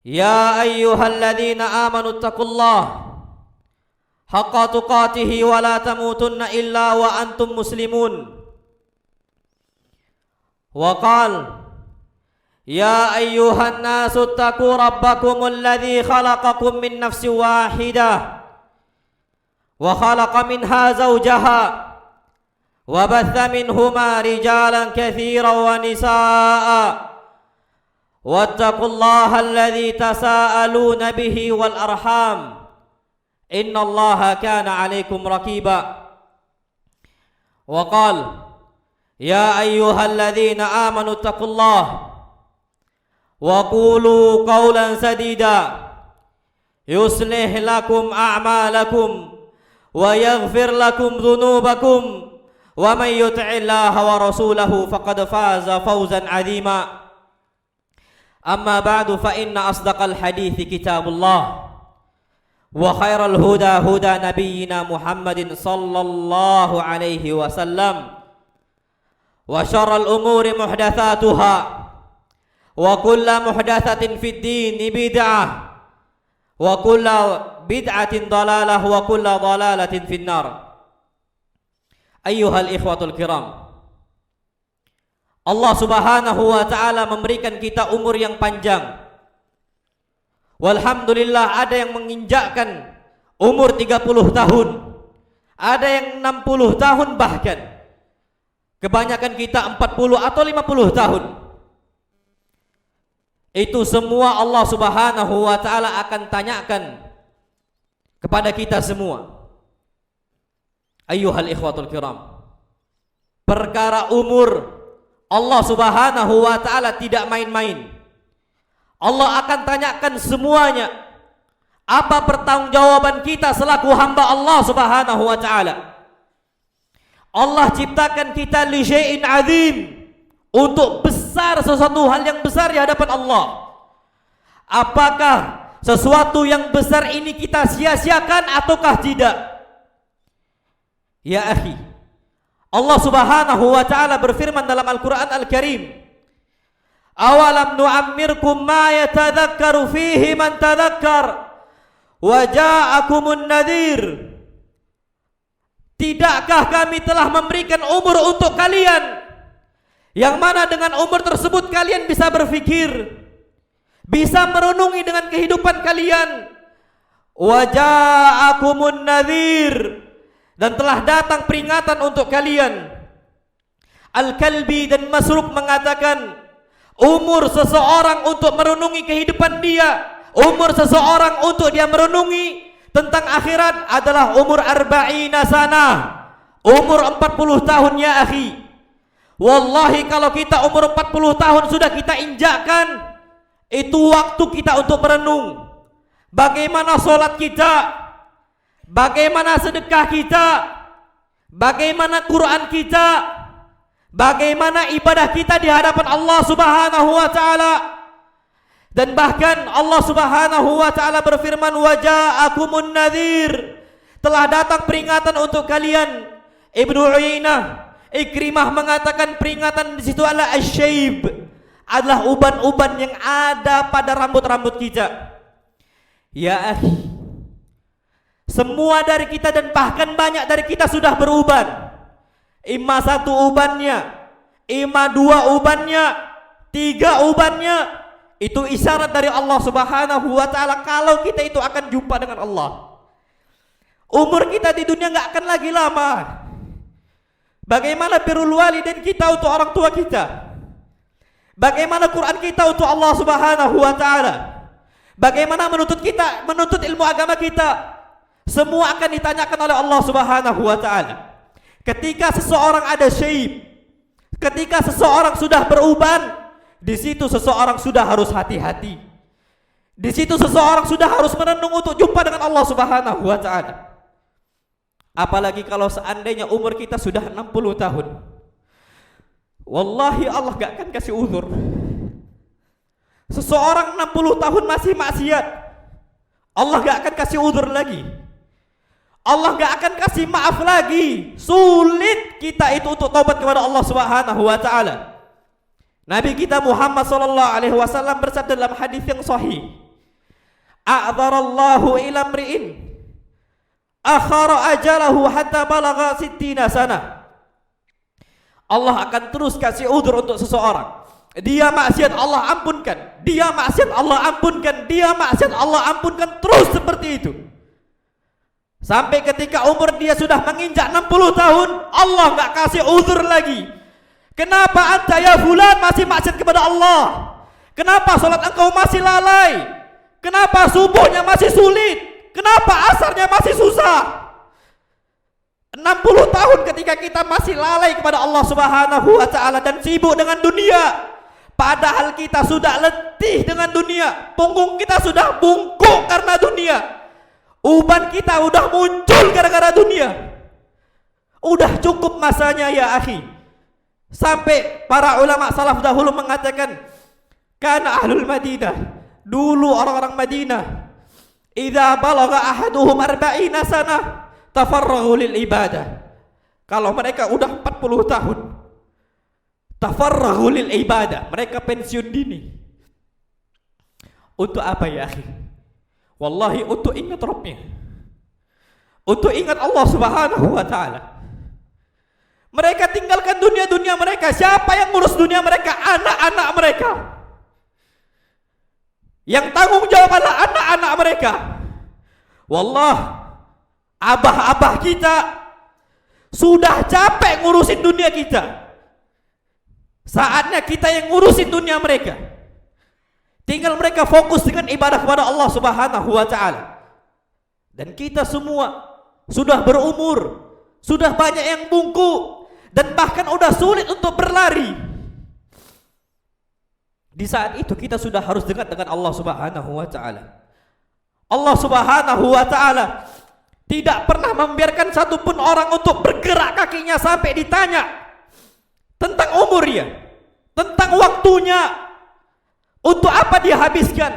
يا أيها الذين آمنوا اتقوا الله حق تقاته ولا تموتن إلا وأنتم مسلمون. وقال يا أيها الناس اتقوا ربكم الذي خلقكم من نفس واحدة وخلق منها زوجها وبث منهما رجالا كثيرا ونساء واتقوا الله الذي تساءلون به والأرحام إن الله كان عليكم رقيبا. وقال يا أيها الذين آمنوا اتقوا الله وقولوا قولا سديدا يصلح لكم أعمالكم ويغفر لكم ذنوبكم ومن يطع الله ورسوله فقد فاز فوزا عظيما. أما بعد فإن أصدق الحديث كتاب الله وخير الهدى هدى نبينا محمد صلى الله عليه وسلم وشر الأمور محدثاتها وكل محدثة في الدين بدعة وكل بدعة ضلالة وكل ضلالة في النار. أيها الإخوة الكرام, Allah subhanahu wa ta'ala memberikan kita umur yang panjang. Walhamdulillah, ada yang menginjakkan umur 30 tahun, ada yang 60 tahun, bahkan kebanyakan kita 40 atau 50 tahun. Itu semua Allah subhanahu wa ta'ala akan tanyakan kepada kita semua. Ayyuhal ikhwatul kiram, perkara umur Allah subhanahu wa ta'ala tidak main-main. Allah akan tanyakan semuanya. Apa pertanggungjawaban kita selaku hamba Allah subhanahu wa ta'ala? Allah ciptakan kita li syai'in azim, untuk besar, sesuatu hal yang besar di hadapan Allah. Apakah sesuatu yang besar ini kita sia-siakan ataukah tidak? Ya akhi, Allah subhanahu wa ta'ala berfirman dalam Al-Quran Al-Karim, awalam nu'ammirkum ma yatadhakkaru fihi man tadhakkar wa ja'akumun nadhir. Tidakkah kami telah memberikan umur untuk kalian, yang mana dengan umur tersebut kalian bisa berfikir, bisa merenungi dengan kehidupan kalian. Wa ja'akumun nadhir, dan telah datang peringatan untuk kalian. Al-Kalbi dan Masruq mengatakan, umur seseorang untuk merenungi kehidupan dia, umur seseorang untuk dia merenungi tentang akhirat adalah umur arba'ina sanah, umur 40 tahun ya akhi. Wallahi, kalau kita umur 40 tahun sudah kita injakkan, itu waktu kita untuk merenung. Bagaimana sholat kita, bagaimana sedekah kita, bagaimana Quran kita, bagaimana ibadah kita di hadapan Allah subhanahu wa ta'ala. Dan bahkan Allah subhanahu wa ta'ala berfirman, wa ja'akumun nadhir, telah datang peringatan untuk kalian. Ibnu Uyainah, Ikrimah mengatakan peringatan di situ adalah asyaib, adalah uban-uban yang ada pada rambut-rambut kita. Ya akhi, semua dari kita dan bahkan banyak dari kita sudah beruban. Ima 1 ubannya, ima 2 ubannya, 3 ubannya. Itu isyarat dari Allah subhanahu wa ta'ala kalau kita itu akan jumpa dengan Allah. Umur kita di dunia gak akan lagi lama. Bagaimana birrul walidain kita untuk orang tua kita, bagaimana Quran kita untuk Allah subhanahu wa ta'ala, bagaimana menuntut ilmu agama kita, semua akan ditanyakan oleh Allah subhanahu wa ta'ala. Ketika seseorang ada syaib, ketika seseorang sudah beruban, di situ seseorang sudah harus hati-hati. Di situ seseorang sudah harus merenung untuk jumpa dengan Allah subhanahu wa ta'ala. Apalagi kalau seandainya umur kita sudah 60 tahun. Wallahi Allah gak akan kasih uzur. Seseorang 60 tahun masih maksiat, Allah gak akan kasih uzur lagi. Allah gak akan kasih maaf lagi. Sulit kita itu untuk taubat kepada Allah subhanahu wa ta'ala. Nabi kita Muhammad sallallahu alaihi wasallam bersabda dalam hadis yang sahih, a'dzarallahu ila mri'in akhara ajalahu hatta balagha 60 sana. Allah akan terus kasih udzur untuk seseorang. Dia maksiat Allah ampunkan, dia maksiat Allah ampunkan, dia maksiat Allah ampunkan, terus seperti itu. Sampai ketika umur dia sudah menginjak 60 tahun, Allah enggak kasih udzur lagi. Kenapa anta ya fulan masih maksiat kepada Allah? Kenapa salat engkau masih lalai? Kenapa subuhnya masih sulit? Kenapa asarnya masih susah? 60 tahun ketika kita masih lalai kepada Allah Subhanahu wa taala dan sibuk dengan dunia. Padahal kita sudah letih dengan dunia. Punggung kita sudah bungkuk karena dunia. Uban kita udah muncul gara-gara dunia. Udah cukup masanya ya akhi. Sampai para ulama salaf dahulu mengatakan, kana ahlul Madinah, dulu orang-orang Madinah, idza balagha ahaduhum 40 sanah tafarraghu lil ibadah. Kalau mereka udah 40 tahun, tafarraghu lil ibadah, mereka pensiun dini. Untuk apa ya akhi? Wallahi untuk ingat Rabbnya, untuk ingat Allah Subhanahu wa taala. Mereka tinggalkan dunia-dunia mereka. Siapa yang ngurus dunia mereka? Anak-anak mereka. Yang tanggung jawab adalah anak-anak mereka. Wallah, abah-abah kita sudah capek ngurusin dunia kita. Saatnya kita yang ngurusin dunia mereka. Tinggal mereka fokus dengan ibadah kepada Allah Subhanahu wa taala. Dan kita semua sudah berumur, sudah banyak yang bungkuk, dan bahkan udah sulit untuk berlari. Di saat itu kita sudah harus dekat dengan Allah Subhanahu wa taala. Allah Subhanahu wa taala tidak pernah membiarkan satupun orang untuk bergerak kakinya sampai ditanya tentang umurnya, tentang waktunya, untuk apa dia habiskan.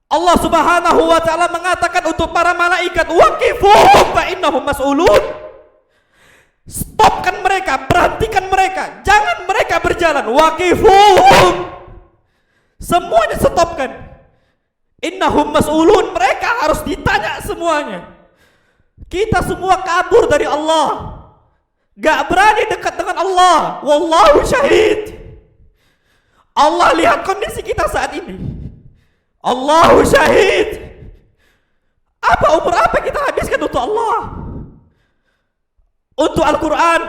Allah Subhanahu wa taala mengatakan untuk para malaikat, waqifuhum fa innahum mas'ulun. Stopkan mereka, berhentikan mereka, jangan mereka berjalan. Waqifuhum, semuanya stopkan. Innahum mas'ulun, mereka harus ditanya semuanya. Kita semua kabur dari Allah, gak berani dekat dengan Allah. Wallahu syahid. Allah lihat kondisi kita saat ini. Allahu syahid. Apa umur apa kita habiskan untuk Allah? Untuk Al-Quran,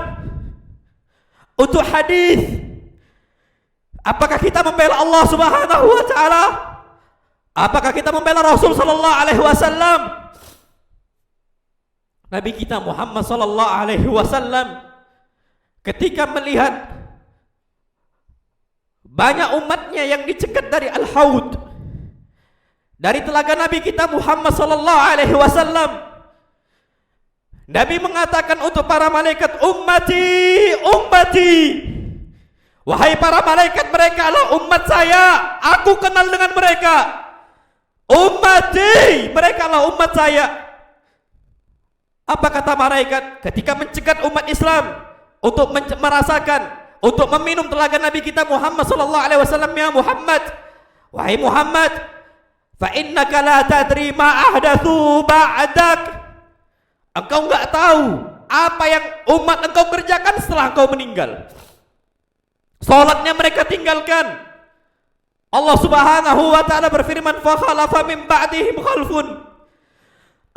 untuk hadis. Apakah kita membela Allah Subhanahu wa taala? Apakah kita membela Rasul sallallahu alaihi wasallam? Nabi kita Muhammad sallallahu alaihi wasallam ketika melihat banyak umatnya yang dicegat dari Al-Haud, dari telaga Nabi kita Muhammad sallallahu alaihi wasallam, Nabi mengatakan untuk para malaikat, ummati, ummati. Wahai para malaikat, mereka adalah umat saya. Aku kenal dengan mereka. Ummati, mereka adalah umat saya. Apa kata malaikat ketika mencegat umat Islam untuk merasakan, untuk meminum telaga Nabi kita Muhammad sallallahu alaihi wasallam? Ya Muhammad, wahai Muhammad, fa innaka la tadri ma ahdatsu ba'dak. Engkau enggak tahu apa yang umat engkau kerjakan setelah engkau meninggal. Salatnya mereka tinggalkan. Allah Subhanahu wa taala berfirman, fa khalafa min ba'dihim khalfun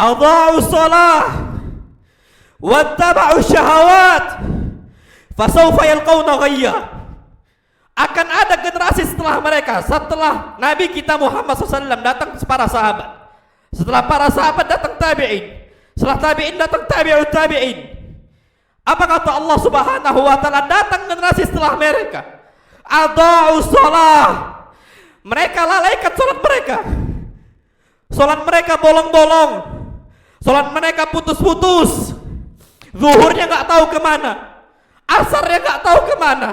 adha'u shalah wattaba'u syahawat fasawfa yalqawna ghayya. Akan ada generasi setelah mereka, setelah Nabi kita Muhammad SAW datang para sahabat, setelah para sahabat datang tabi'in, setelah tabi'in datang tabi'ut tabi'in. Apa kata Allah Subhanahu wa taala? Datang generasi setelah mereka, adha'u shalah, mereka lalaikan salat mereka. Salat mereka bolong-bolong, salat mereka putus-putus. Zuhurnya enggak tahu kemana, asarnya enggak tahu kemana.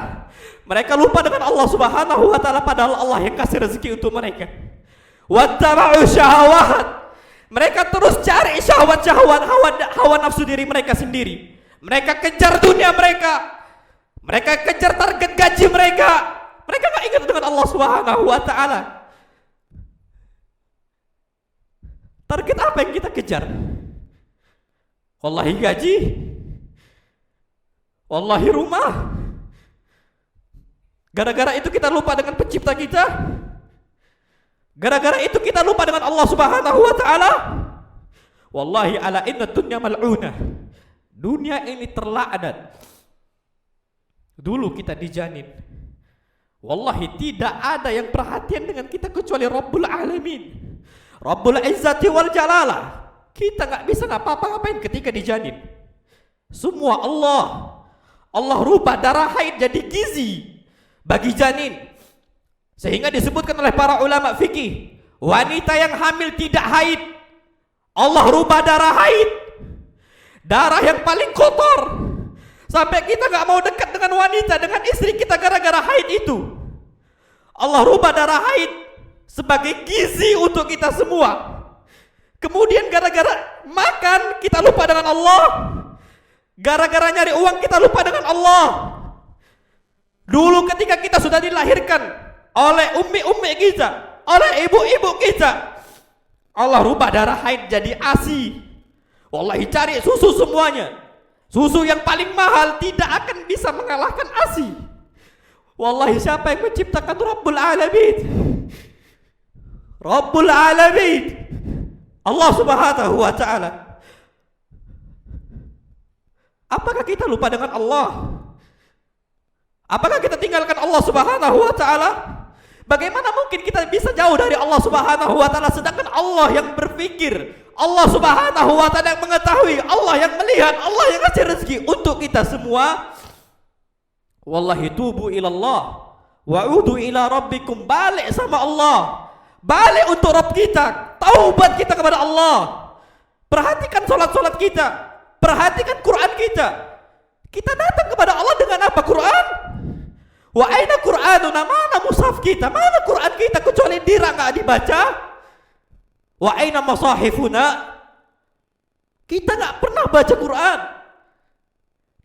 Mereka lupa dengan Allah Subhanahu wa taala, padahal Allah yang kasih rezeki untuk mereka. Wattaba'u syahawat, mereka terus cari syahwat-syahwat, hawa nafsu diri mereka sendiri. Mereka kejar dunia mereka, mereka kejar target gaji mereka. Mereka gak ingat dengan Allah Subhanahu wa taala. Target apa yang kita kejar? Wallahi gaji, wallahi rumah. Gara-gara itu kita lupa dengan pencipta kita. Gara-gara itu kita lupa dengan Allah Subhanahu wa taala. Wallahi ala inna dunya mal'unah. Dunia ini terlaknat. Dulu kita dijanin. Wallahi tidak ada yang perhatian dengan kita kecuali Rabbul Alamin, Rabbul Izzati wal Jalalah. Kita gak bisa ngapa-ngapain ketika dijanin. Semua Allah. Allah rubah darah haid jadi gizi bagi janin, sehingga disebutkan oleh para ulama fikih, wanita yang hamil tidak haid, Allah rubah darah haid, darah yang paling kotor, sampai kita gak mau dekat dengan wanita, dengan istri kita gara-gara haid itu. Allah rubah darah haid sebagai gizi untuk kita semua. Kemudian gara-gara makan kita lupa dengan Allah, gara-gara nyari uang kita lupa dengan Allah. Dulu ketika kita sudah dilahirkan oleh ummi kita, oleh ibu-ibu kita, Allah rubah darah haid jadi ASI. Wallahi cari susu semuanya, susu yang paling mahal tidak akan bisa mengalahkan ASI. Wallahi siapa yang menciptakan? Rabbul Alamin, Rabbul Alamin, Allah Subhanahu wa taala. Apakah kita lupa dengan Allah? Apakah kita tinggalkan Allah Subhanahu wa taala? Bagaimana mungkin kita bisa jauh dari Allah Subhanahu wa taala, sedangkan Allah yang berpikir, Allah Subhanahu wa taala yang mengetahui, Allah yang melihat, Allah yang kasih rezeki untuk kita semua. Wallahi tubu ilallah wa'udu ila rabbikum, balik sama Allah, balik untuk Rabb kita, taubat kita kepada Allah. Perhatikan solat-solat kita, perhatikan Quran kita. Kita datang kepada Allah dengan apa? Quran. Wa aina Qur'anuna, mana mushaf kita, mana Quran kita, kecuali dira enggak dibaca. Wa aina masahifuna, kita enggak pernah baca Quran,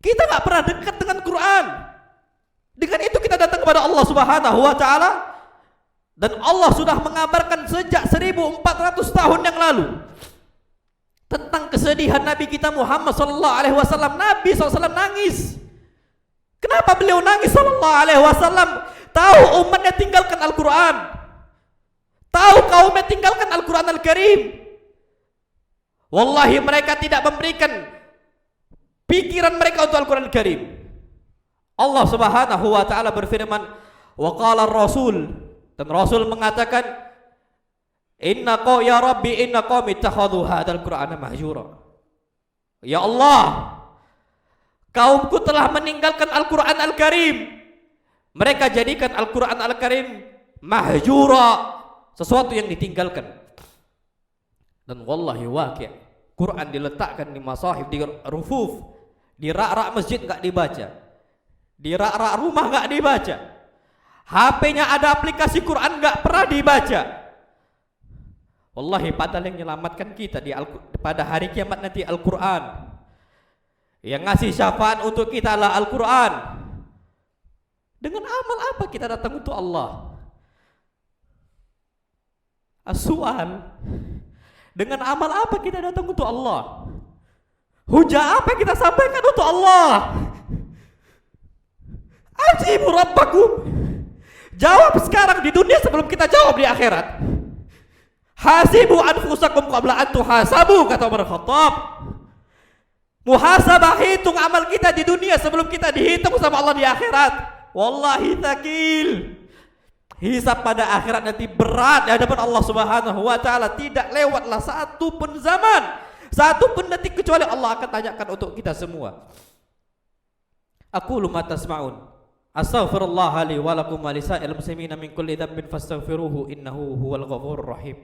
kita enggak pernah dekat dengan Quran. Dengan itu kita datang kepada Allah Subhanahu wa taala, dan Allah sudah mengabarkan sejak 1400 tahun yang lalu tentang kesedihan Nabi kita Muhammad sallallahu alaihi wasallam. Nabi SAW nangis. Kenapa beliau nangis sallallahu alaihi wasallam? Tahu umatnya tinggalkan Al-Quran, tahu kaumnya tinggalkan Al-Quran Al-Karim. Wallahi mereka tidak memberikan pikiran mereka untuk Al-Quran Al-Karim. Allah Subhanahu wa taala berfirman, wa qala ar-rasul, dan Rasul mengatakan, inna qaw ya rabbi inna qaumi ittakhadhu hadzal qur'ana mahjura. Ya Allah, kaumku telah meninggalkan Al-Quran Al-Karim. Mereka jadikan Al-Quran Al-Karim mahjura, sesuatu yang ditinggalkan. Dan wallahi waqi', Quran diletakkan di masahif, di rufuf, di rak-rak masjid enggak dibaca, di rak-rak rumah enggak dibaca, HP-nya ada aplikasi Quran enggak pernah dibaca. Wallahi padahal yang menyelamatkan kita pada hari kiamat nanti Al-Quran. Yang ngasih syafaat untuk kita adalah Al-Quran. Dengan amal apa kita datang untuk Allah? As-su'al, dengan amal apa kita datang untuk Allah? Hujah apa kita sampaikan untuk Allah? Ajibu rabbakum, jawab sekarang di dunia sebelum kita jawab di akhirat. Hasibu anfusakum qabla an tuhasabu, kata Umar Khattab. Muhasabah, hitung amal kita di dunia sebelum kita dihitung sama Allah di akhirat. Wallahi thaqil. Hisab pada akhirat nanti berat di hadapan Allah Subhanahu wa taala. Tidak lewatlah satu pun zaman, satu pun detik kecuali Allah akan tanyakan untuk kita semua. Aqulu ma tasma'un, astaghfirullah li wa lakum wa lisa'il muslimina min kulli dhanbin fastaghfiruhu innahu huwal ghafurur rahim.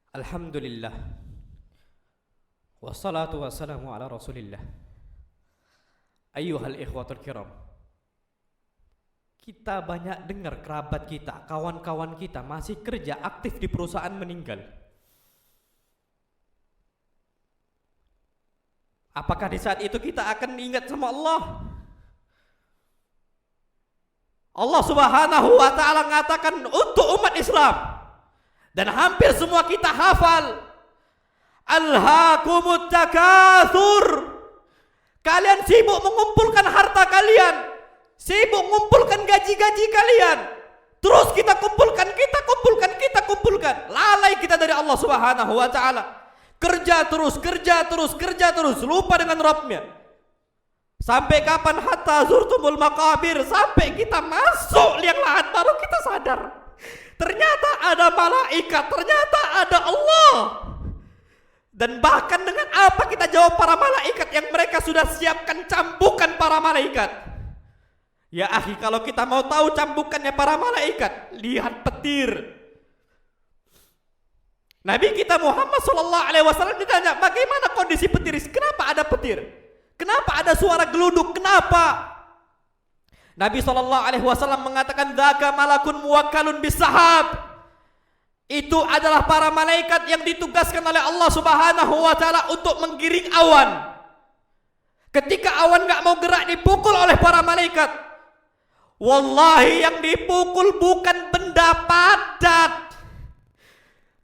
Alhamdulillah, wassalatu wassalamu ala rasulillah. Ayyuhal ikhwatul kiram, Kita banyak dengar kerabat kita, kawan-kawan kita masih kerja aktif di perusahaan meninggal. Apakah di saat itu kita akan ingat sama Allah? Allah Subhanahu wa ta'ala mengatakan untuk umat Islam, dan hampir semua kita hafal, alhaakumut takatsur. Kalian sibuk mengumpulkan harta kalian, sibuk mengumpulkan gaji-gaji kalian. Terus kita kumpulkan. Lalai kita dari Allah Subhanahu wa ta'ala. Kerja terus, lupa dengan Rabbnya. Sampai kapan? Hatta zurtumul maqabir, sampai kita masuk liang lahat baru kita sadar. Ternyata ada malaikat, ternyata ada Allah. Dan bahkan dengan apa kita jawab para malaikat yang mereka sudah siapkan cambukan para malaikat? Ya akhi, kalau kita mau tahu cambukannya para malaikat, lihat petir. Nabi kita Muhammad SAW ditanya, bagaimana kondisi petir? Kenapa ada petir? Kenapa ada suara geluduk? Kenapa? Nabi SAW mengatakan, dzaka malakun muwakkalun bisahab. Itu adalah para malaikat yang ditugaskan oleh Allah Subhanahu wa ta'ala untuk menggiring awan. Ketika awan gak mau gerak, dipukul oleh para malaikat. Wallahi yang dipukul bukan benda padat.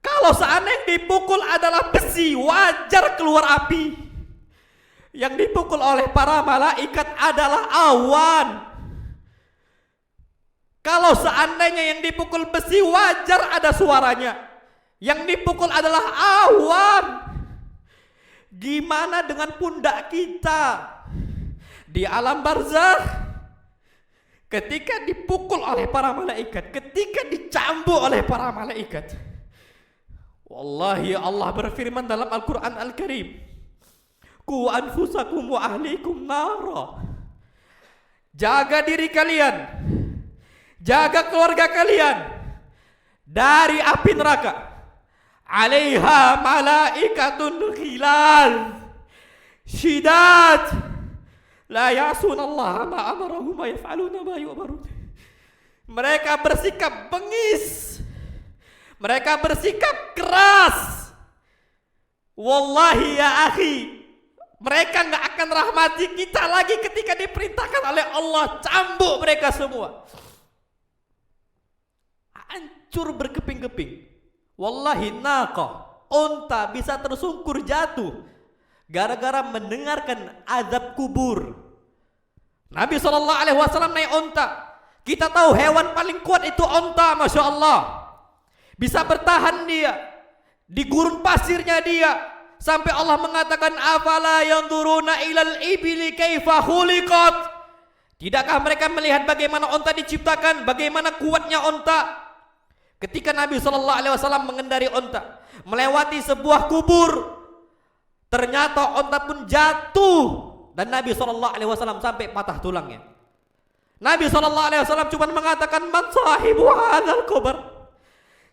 Kalau seandainya yang dipukul adalah besi, wajar keluar api. Yang dipukul oleh para malaikat adalah awan. Kalau seandainya yang dipukul besi, wajar ada suaranya. Yang dipukul adalah awan. Gimana dengan pundak kita di alam barzakh? Ketika dipukul oleh para malaikat, ketika dicambuk oleh para malaikat. Wallahi Allah berfirman dalam Al-Quran Al-Karim, Qu anfusakum wa ahlikum nara. Jaga diri kalian, jaga keluarga kalian dari api neraka. Alaiha malaikatun ghilal syidad la ya'sunallaha ma amarahum wa yaf'aluna ma yu'marun. Mereka bersikap bengis, mereka bersikap keras. Wallahi ya akhi, mereka gak akan rahmati kita lagi ketika diperintahkan oleh Allah. Cambuk mereka semua, hancur berkeping-keping. Wallahi naqah, unta bisa tersungkur jatuh gara-gara mendengarkan azab kubur. Nabi SAW naik unta. Kita tahu hewan paling kuat itu unta, Masya Allah. Bisa bertahan dia di gurun pasirnya dia, sampai Allah mengatakan, afala yanzuruna ilal ibili kaifa khuliqat. Tidakkah mereka melihat bagaimana unta diciptakan, bagaimana kuatnya unta? Ketika Nabi SAW mengendari unta melewati sebuah kubur, ternyata unta pun jatuh dan Nabi SAW sampai patah tulangnya. Nabi SAW cuma mengatakan, man sahibu hadzal kubur?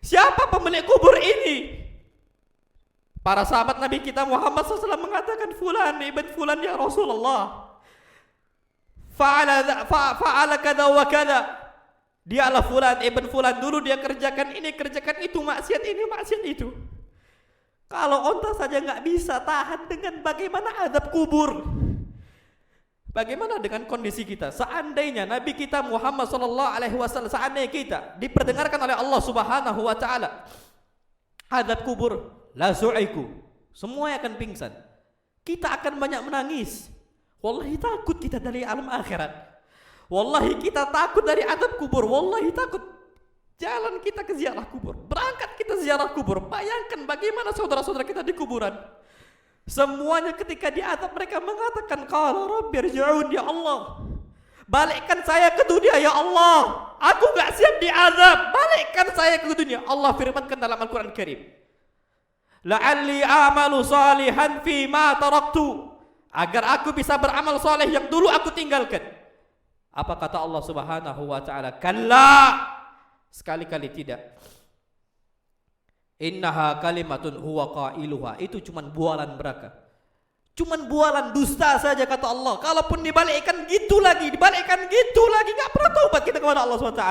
Siapa pemilik kubur ini? Para sahabat Nabi kita Muhammad SAW mengatakan, fulan ibn fulan ya Rasulullah, fa'ala kada wa kada. Dialah fulan ibn fulan, dulu dia kerjakan ini, kerjakan itu, maksiat ini, maksiat itu. Kalau unta saja nggak bisa tahan, dengan bagaimana azab kubur? Bagaimana dengan kondisi kita? Seandainya Nabi kita Muhammad SAW, seandainya kita diperdengarkan oleh Allah Subhanahu wa ta'ala azab kubur, la su'iku, semua akan pingsan. Kita akan banyak menangis. Wallahi takut kita dari alam akhirat. Wallahi kita takut dari azab kubur. Wallahi takut. Jalan kita ke ziarah kubur, berangkat kita ziarah kubur. Bayangkan bagaimana saudara-saudara kita di kuburan. Semuanya ketika diazab mereka mengatakan, qala rabbi irji'un ya Allah, balikkan saya ke dunia ya Allah. Aku gak siap diazab, balikkan saya ke dunia. Allah firmankan dalam Al-Quran Karim, la'alli amalu salihan fi ma taraktu, agar aku bisa beramal soleh yang dulu aku tinggalkan. Apa kata Allah Subhanahu wa ta'ala? Kalla, sekali-kali tidak. Innaha kalimatun huwa qailuha, itu cuman bualan belaka. Cuman bualan dusta saja kata Allah. Kalaupun dibalikkan gitu lagi, nggak pernah taubat kita kepada Allah SWT.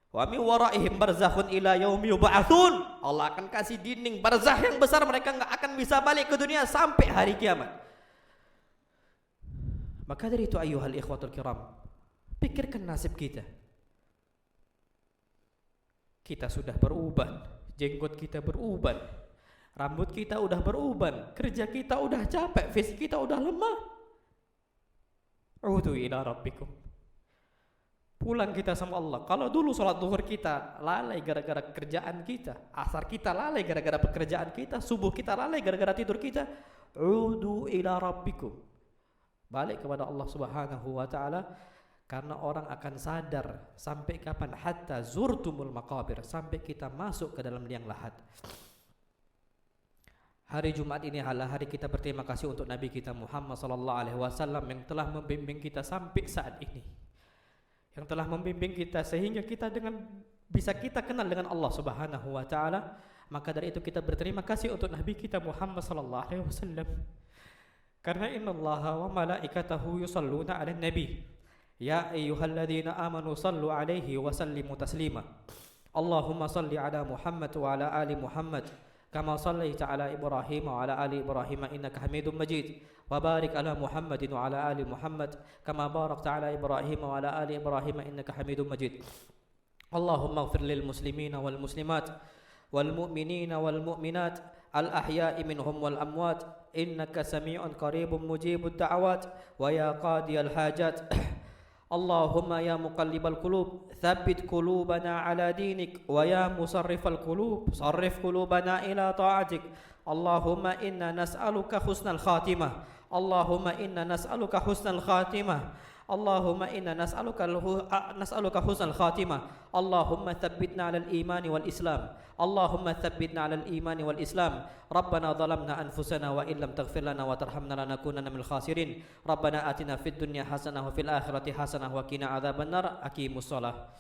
Wa min waraihim barzakhun ila yaumi yub'atsun. Allah akan kasih dinding barzakh yang besar, mereka nggak akan bisa balik ke dunia sampai hari kiamat. Maka dari itu ayyuhal ikhwatul kiram, pikirkan nasib kita. Kita sudah beruban, jenggot kita beruban, rambut kita udah beruban, kerja kita udah capek, fisik kita udah lemah. Udu ila rabbikum. Pulang kita sama Allah. Kalau dulu sholat zuhur kita lalai gara-gara kerjaan kita, asar kita lalai gara-gara pekerjaan kita, subuh kita lalai gara-gara tidur kita. Udu ila rabbikum. Balik kepada Allah Subhanahu wa taala. Karena orang akan sadar sampai kapan, hatta zurtumul maqabir, sampai kita masuk ke dalam liang lahat. Hari Jumat ini adalah hari kita berterima kasih untuk Nabi kita Muhammad sallallahu alaihi wasallam yang telah membimbing kita sampai saat ini. Yang telah membimbing kita sehingga kita bisa kita kenal dengan Allah Subhanahu wa taala. Maka dari itu kita berterima kasih untuk Nabi kita Muhammad sallallahu alaihi wasallam. Karena innallaha wa malaikatahu yusalluna 'alan nabi. Ya ayyuhalladzina amanu sallu alaihi wa sallimu taslima. Allahumma salli ala Muhammad wa ala ali Muhammad kama sallaita ala Ibrahim wa ala ali Ibrahim innaka Hamidum Majid. Wa barik ala Muhammadin wa ala ali Muhammad kama barakta ala Ibrahim wa ala ali Ibrahim innaka Hamidum Majid. Allahumma ighfir lil muslimina wal muslimat wal mu'minina wal mu'minat al ahya'i minhum wal amwat innaka sami'un qaribun mujibud da'awat wa ya qadiyal hajat. Allahumma ya muqallibal qulub thabbit qulubana ala dinik wa ya musarrifal qulub sarrif qulubana ila ta'atik. Allahumma inna nas'aluka husnal khatimah. Allahumma inna nas'aluka husnal khatimah. Allahumma inna nas'aluka husnal khatimah. Allahumma thabbitna 'alal imani wal islam. Allahumma thabbitna 'alal imani wal islam. Rabbana zalamna anfusana wa illam taghfir lana wa tarhamna lanakunanna minal khasirin. Rabbana atina fid dunya hasanah wa fil akhirati hasanah wa qina adzabannar. Aqimus shalah.